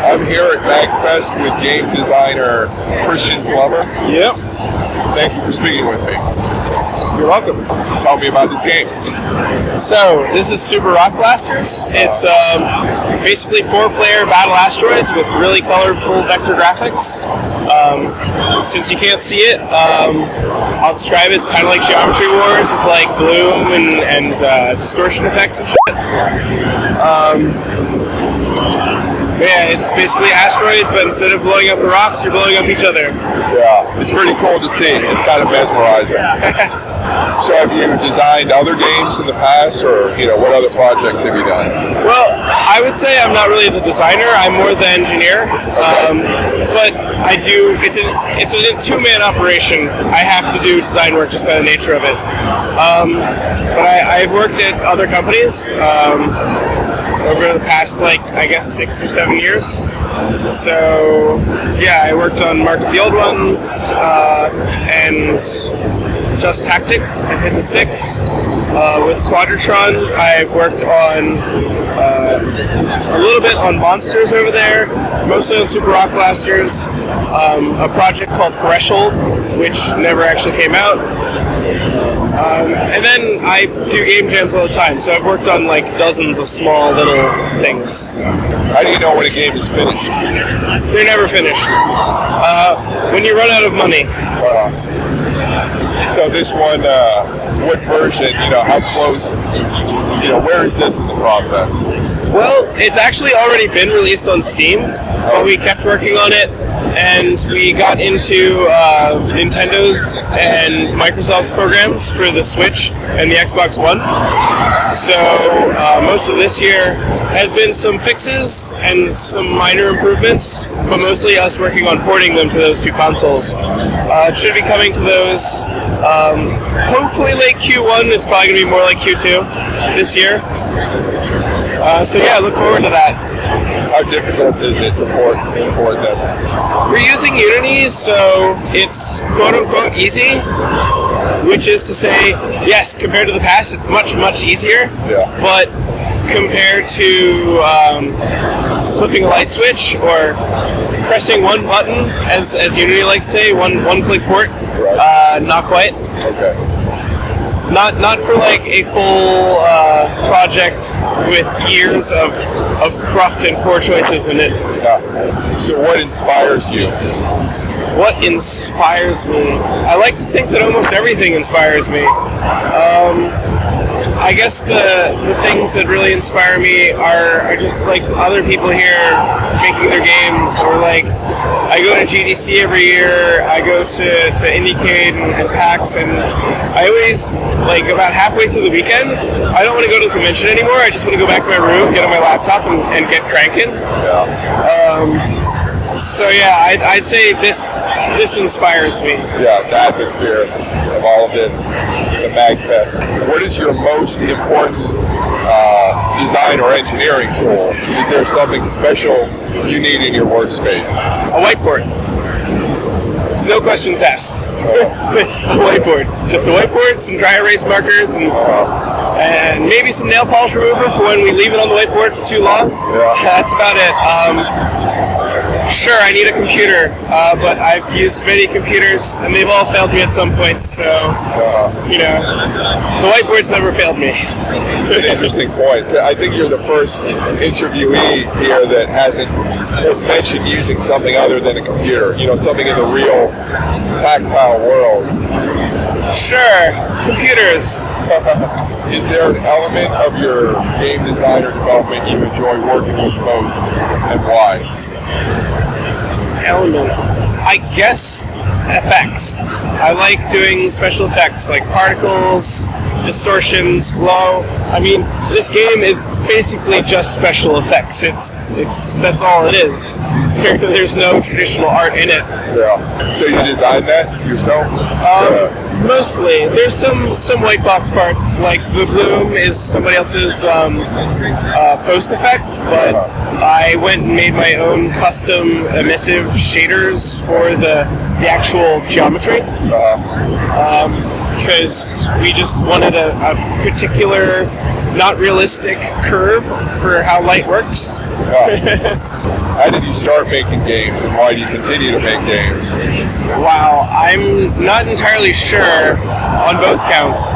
I'm here at Magfest with game designer Christian Plummer. Yep. Thank you for speaking with me. You're welcome. Tell me about this game. So, this is Super Rock Blasters. It's basically 4-player battle asteroids with really colorful vector graphics. Since you can't see it, I'll describe it. It's kind of like Geometry Wars with like bloom and distortion effects and shit. Yeah, it's basically asteroids, but instead of blowing up the rocks, you're blowing up each other. Yeah, it's pretty cool to see. It's kind of mesmerizing. So have you designed other games in the past, or what other projects have you done? Well, I would say I'm not really the designer. I'm more the engineer. But I do. It's a two-man operation. I have to do design work just by the nature of it. But I've worked at other companies over the past, I guess, 6 or 7 years. So, yeah, I worked on Mark of the Old Ones and Just Tactics and Hit the Sticks. With Quadratron, I've worked on a little bit on Monsters over there, mostly on Super Rock Blasters, a project called Threshold, which never actually came out. And then I do game jams all the time, so I've worked on dozens of small little things. How do you know when a game is finished? They're never finished. When you run out of money. So this one, what version, how close, where is this in the process? Well, it's actually already been released on Steam, but we kept working on it, and we got into Nintendo's and Microsoft's programs for the Switch and the Xbox One. So most of this year has been some fixes and some minor improvements, but mostly us working on porting them to those two consoles. It should be coming to those hopefully late Q1. It's probably going to be more like Q2 this year. So yeah, look forward to that. How difficult is it to port them? We're using Unity, so it's quote-unquote easy, which is to say, yes, compared to the past, it's much, much easier. Yeah. But compared to flipping a light switch or pressing one button, as Unity likes to say, one-click port, right. Not quite. Okay. Not for a full project with years of cruft and poor choices in it. Yeah. So what inspires you? What inspires me? I like to think that almost everything inspires me. I guess the things that really inspire me are just other people here making their games, or I go to GDC every year, I go to Indiecade and PAX, and I always, about halfway through the weekend, I don't want to go to the convention anymore, I just want to go back to my room, get on my laptop, and get cranking. Yeah. So yeah, I'd say this inspires me. Yeah, the atmosphere of all of this, the Magfest. What is your most important design or engineering tool? Is there something special you need in your workspace? A whiteboard. No questions asked. A whiteboard. Just a whiteboard, some dry erase markers, and maybe some nail polish remover for when we leave it on the whiteboard for too long. Yeah. That's about it. Sure, I need a computer, but I've used many computers, and they've all failed me at some point, so, the whiteboard's never failed me. It's an interesting point. I think you're the first interviewee here that has mentioned using something other than a computer, something in the real tactile world. Sure, computers. Is there an element of your game design or development you enjoy working with most, and why? Element. I guess effects. I like doing special effects like particles, distortions, glow. I mean, this game is basically just special effects. It's that's all it is. There's no traditional art in it. Yeah. So you designed that yourself? Mostly. There's some white box parts, like the bloom is somebody else's post effect, but I went and made my own custom emissive shaders for the actual geometry. because we just wanted a particular, not realistic curve for how light works. How did you start making games, and why do you continue to make games? Wow, I'm not entirely sure on both counts.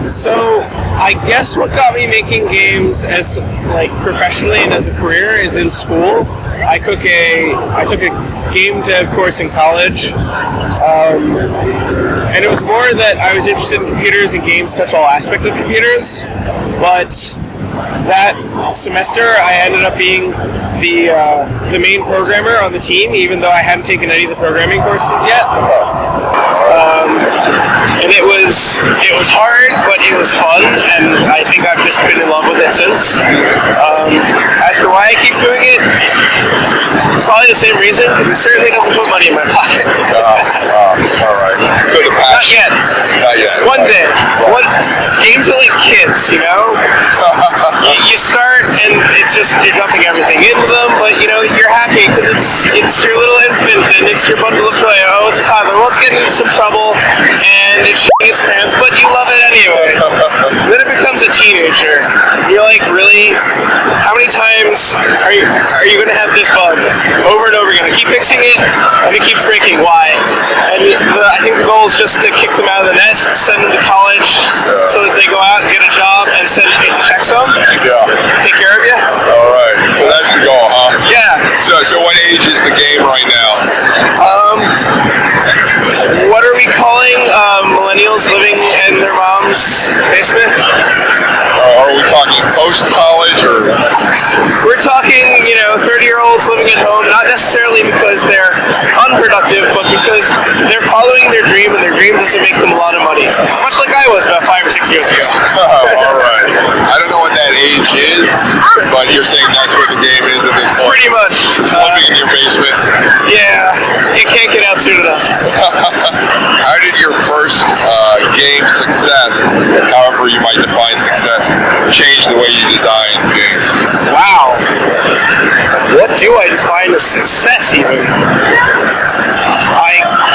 So I guess what got me making games as like professionally and as a career is in school. I took a game dev course in college, and it was more that I was interested in computers and games touch all aspects of computers. But that semester, I ended up being the main programmer on the team, even though I hadn't taken any of the programming courses yet. And it was hard, but it was fun, and I think I've just been in love with it since. As for why I keep doing it, probably the same reason, because it certainly doesn't put money in my pocket. All right. So the passion. Not yet. One day. Games are like kids, you know? You start, and you're dumping everything into them, but you're happy because it's your little infant, and it's your bundle of joy. Oh, it's a toddler. Well, it's getting into some trouble, and it's shitting its pants, but you love it anyway. Then it becomes a teenager. You're like, really? How many times are you going to have this bug over and over again? I keep fixing it, and it keeps breaking. Why? And I think the goal is just to kick them out of the nest, send them to college, so that they go out and get a job and send checks home. Yeah. Take care of you. All right. So that's the goal, huh? Yeah. So what age is the game right now? What are we calling millennials living in their mom's basement? Are we talking post-college or? We're talking, 30-year-olds living at home, not necessarily because they're unproductive, but because they're following their dream, and their dream doesn't make them a lot of money. Much like I was about 5 or 6 years ago. All right. I don't know what that age is, but you're saying that's what the game is at this point? Pretty much. Living in your basement? Yeah. It can't get out soon enough. How did your first game success, however you might define success, change the way you design games? Wow. What do I define as success even? I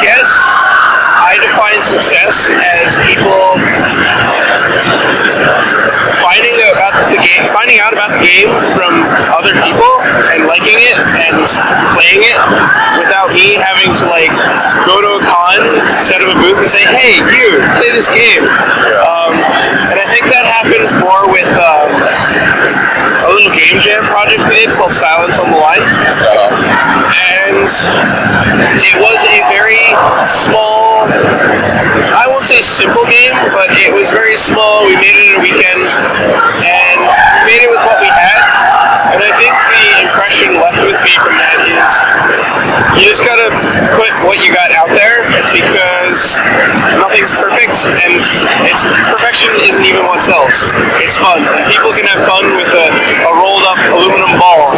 guess I define success as people finding out about the game from other people and liking it and playing it without me having to go to a con, set up a booth and say, hey, you, play this game. And I think that happens more with a little game jam project we did called Silence on the Line. And it was a very small, I won't say simple game, but it was very small. We made it in a weekend, and we made it with what we had. And I think the impression left with me from that is you just gotta put what you got out there, because nothing's perfect, and perfection isn't even what sells. It's fun. And people can have fun with a rolled up aluminum ball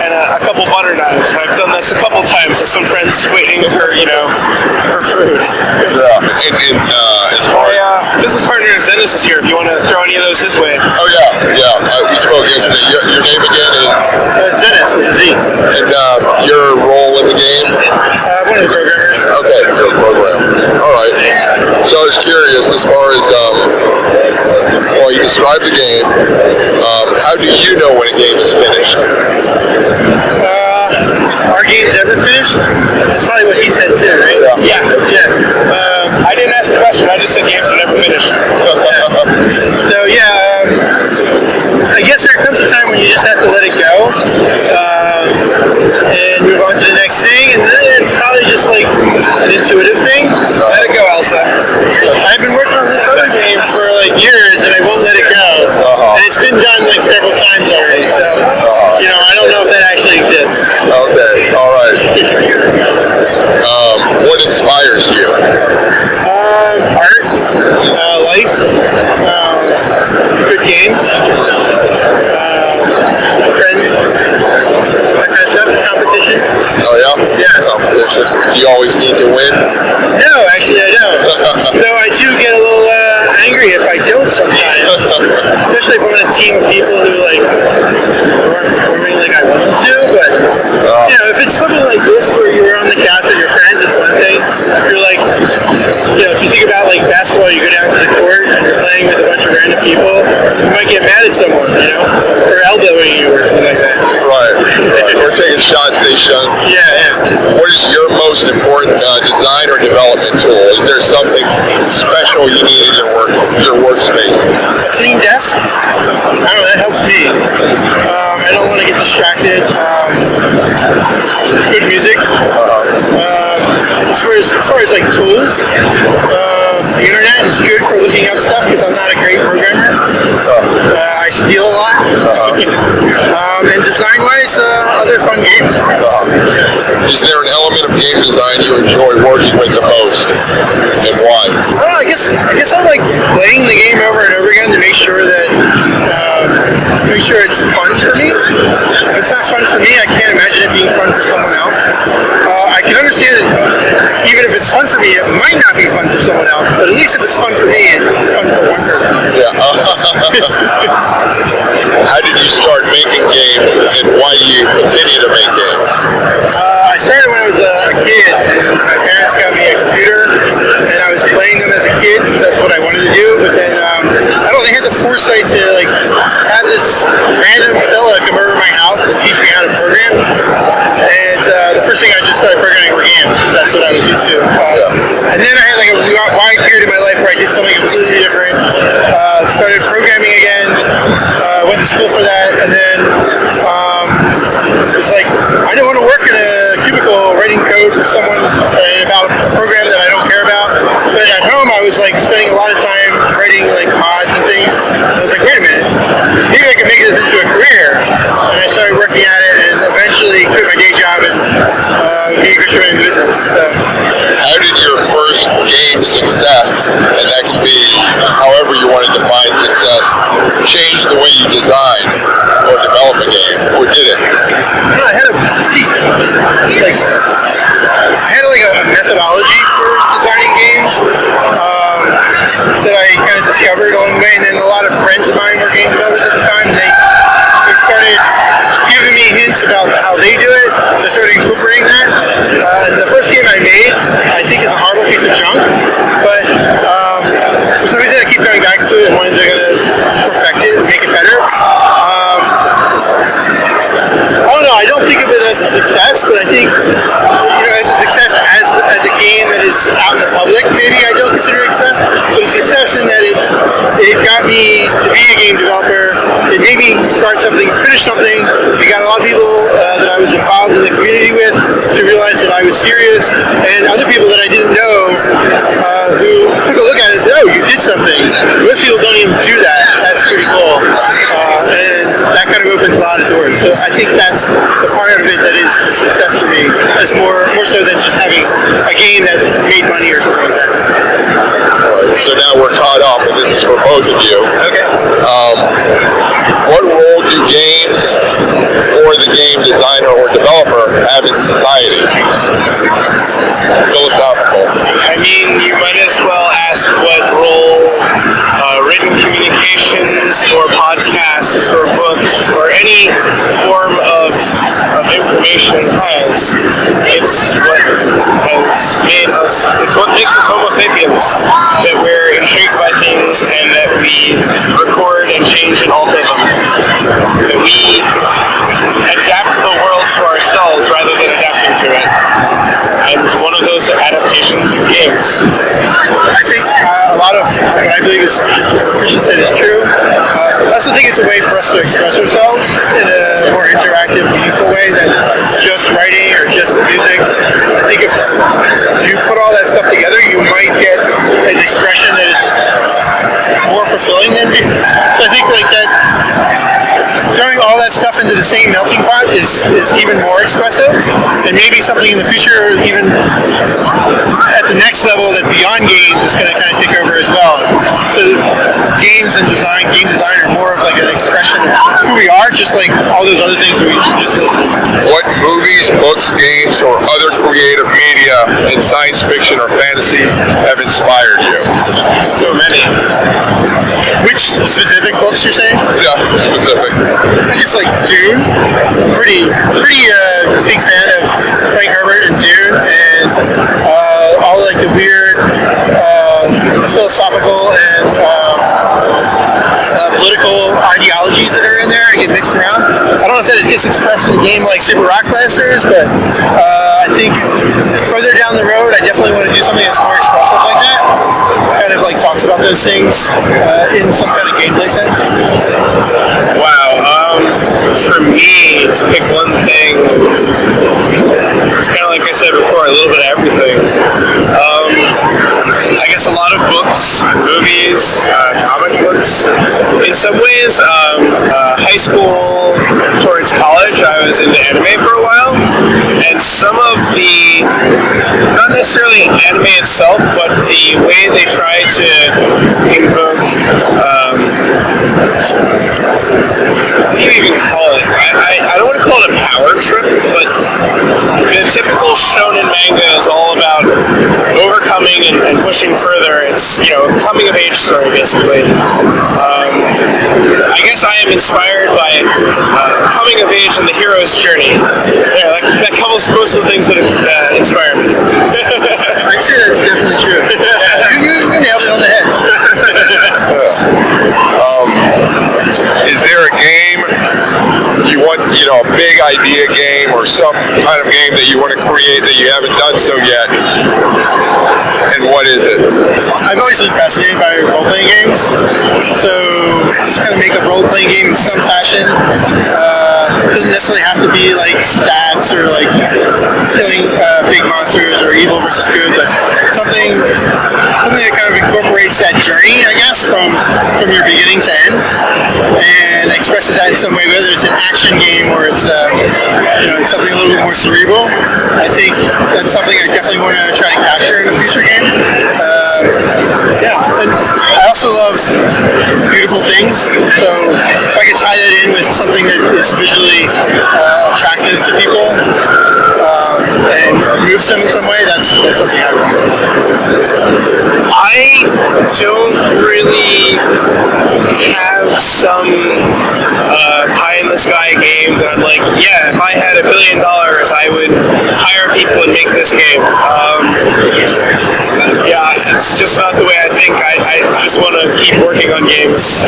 and a couple butter knives. I've done this a couple times with some friends waiting for food. Yeah. And as far as business partner Zenas is here if you want to throw any of those his way. Oh yeah. We spoke yesterday. Your name again is? Zenas with a Z. And your role in the game? One of the programmers. Okay, good program. All right. So I was curious, as far as you described the game. How do you know when a game is finished? Our game's ever finished? That's probably what he said too, right? Yeah. I didn't ask the question. I just said games are never finished. So I guess there comes a time when you just have to let it go and move on to the next thing, and then it's probably just an intuitive thing. Let it go, Elsa. I've been working on this other game for years, and I won't let it go. And it's been done several times already, so I don't know if that actually exists. Okay, all right. What inspires you? Art, life, good games, friends, that kind of stuff, competition. Oh yeah? Yeah. Competition. Do you always need to win? No, actually I don't. Though I do get a little angry if I don't sometimes. Especially if I'm on a team of people who aren't performing like I want them to, but if it's something like this where you're on the couch with your friends, it's one thing. If you're we're taking shots, Station. Yeah. What is your most important design or development tool? Is there something special you need in your workspace? Clean desk. I don't know, that helps me. I don't want to get distracted. Good music. As far as like tools, the internet is good for looking up stuff because I'm not a great programmer. I steal a lot. And design-wise, other fun games. Is there an element of game design you enjoy working with the most, and why? I don't know. I guess I like playing the game over and over again to make sure that it's fun for me. If it's not fun for me, I can't imagine it being fun for someone else. I can understand that even if it's fun for me, it might not be fun for someone else. But at least if it's fun for me, it's fun for one person. Yeah. How did you start making games, and why do you continue to make games? I started when I was a kid, and my parents got me a computer, and I was playing them as a kid because that's what I wanted to do. But then I don't know, they had the foresight to like have this random fella come over to my house and teach me how to program. And the first thing I just started programming were games because that's what I was used to. And then I had like a wide period in my life where I did something completely different. Started programming again. Went to school for that, and then it's like I don't want to work in a cubicle writing code for someone about a program that I don't care about. But at home, I was like spending a lot of time writing like mods and things. And I was like, wait a minute, maybe I can make this into a career. And I started working at it, and eventually quit my day job and be a Christian business. So. How did your first game success, and that can be however you want to define success, change the way you design or develop a game, or did it? I had a methodology for designing games that I kind of discovered along the way, and then a lot of friends of mine were game developers at the time, and they started giving me hints about how they do it, so I started incorporating that. The first game I made, I think, is a horrible piece of junk, but for some reason I keep going back to it and wanting to perfect it and make it better. I don't know, I don't think of it as a success, but I think, as a success as a game that is out in the public, maybe I don't consider it a success, but it's a success in that it got me to be a game developer. It made me start something, finish something. It got a lot of people that I was involved in the community with to realize that I was serious, and other people that I didn't know who took a look at it and said, oh, you did something. Most people don't even do that. That's pretty cool. And that kind of opens a lot of doors. So I think that's the part of it that is the success for me. That's more so than just having a game that made money or something like that. So now we're caught up, and this is for both of you. Okay. What role do games or the game designer or developer have in society? Philosophical. I mean, you might as well ask what role written communications or podcasts or books or any form of information has. It's what has made us, it's what makes us Homo sapiens, that we're intrigued by things and that we record and change and alter them. That we adapt the world to ourselves rather than adapting to it. And one of those adaptations is games. I think a lot of what I believe is Christian said is true. I also think it's a way for us to express ourselves in a more interactive, meaningful way than just writing or just music. I think if you put all that stuff together, you might get an expression that is more fulfilling than before. So I think like that. Throwing all that stuff into the same melting pot is even more expressive, and maybe something in the future, even at the next level that's beyond games, is going to kind of take over as well. So games and game design are more of like an expression of who we are, just like all those other things we just listed. What movies, books, games, or other creative media in science fiction or fantasy have inspired you? So many. Which specific books you're saying? Yeah, specific. I guess like Dune. I'm pretty big fan of Frank Herbert and Dune, and all like the weird philosophical and political ideologies that are in there. I get mixed around. I don't know if that gets expressed in a game like Super Rock Blasters, but I think further down the road, I definitely want to do something that's more expressive like that. Kind of like talks about those things in some kind of gameplay sense. Wow. For me, to pick one thing, it's kind of like I said before, a little bit of everything. I guess a lot of books, movies, comic books. In some ways, high school towards college, I was into anime for a while, and some of the, not necessarily anime itself, but the way they try to invoke, what do you even call it? I don't want to call it a power trip, but the typical shonen manga is all about overcoming and pushing further. It's, coming of age story, basically. I guess I am inspired by coming of age and the hero's journey. Yeah, that covers most of the things that inspire me. I'd say that's definitely true. You nailed it on the head. Is there a game you want, a big idea game or some kind of game that you want to create that you haven't done so yet? And what is it? I've always been fascinated by role-playing games, so just kind of make a role-playing game in some fashion. It doesn't necessarily have to be like stats or like killing big monsters or evil versus good, but something that kind of incorporates that journey, I guess, from your beginning to end, and expresses that in some way, whether it's an action game or it's it's something a little bit more cerebral. I think that's something I definitely want to try to capture in a future game. And I also love beautiful things, so if I could tie that in with something that is visually attractive to people and moves them in some way, that's something I would do. I don't really have some pie-in-the-sky game that I'm like, yeah, if I had $1 billion, I would hire people and make this game. It's just not the way I think. I just want to keep working on games.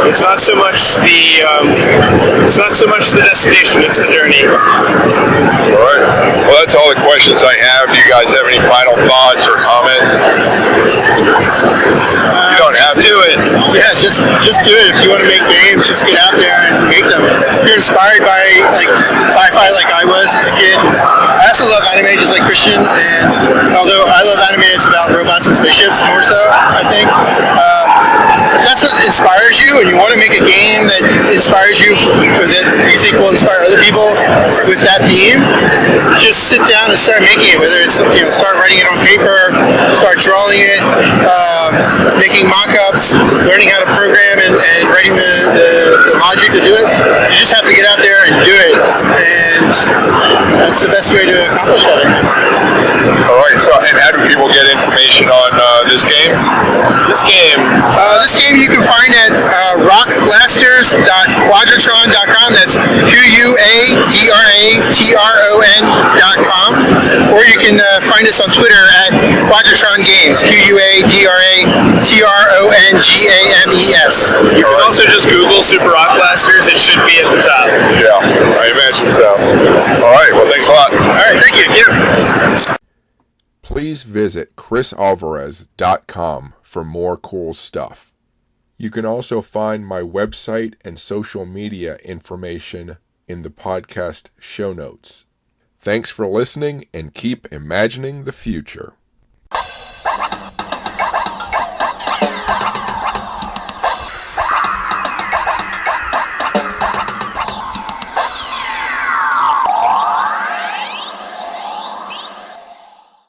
It's not so much the destination; it's the journey. All right. Well, that's all the questions I have. Do you guys have any final thoughts or comments? You don't have to. Do it. Yeah, just do it. If you want to make games, just get out there and make them. If you're inspired by like sci-fi like I was as a kid, I also love anime just like Christian, and although I love anime, it's about robots and spaceships more so, I think. If that's what inspires you and you want to make a game that inspires you or that you think will inspire other people with that theme, just sit down and start making it, whether it's start writing it on paper, start drawing it, making mock-ups, learning how to program and writing the logic to do it. You just have to get out there and do it, and that's the best way to accomplish that, I think. All right, so and how do people get information on this game? This game You can find at rockblasters.quadratron.com. That's QUADRATRON.com. Or you can find us on Twitter at Quadratron Games. QUADRATRONGAMES. You can also just Google Super Rock Blasters. It should be at the top. Yeah, I imagine so. All right, well, thanks a lot. All right, thank you. Please visit chrisalvarez.com for more cool stuff. You can also find my website and social media information in the podcast show notes. Thanks for listening and keep imagining the future.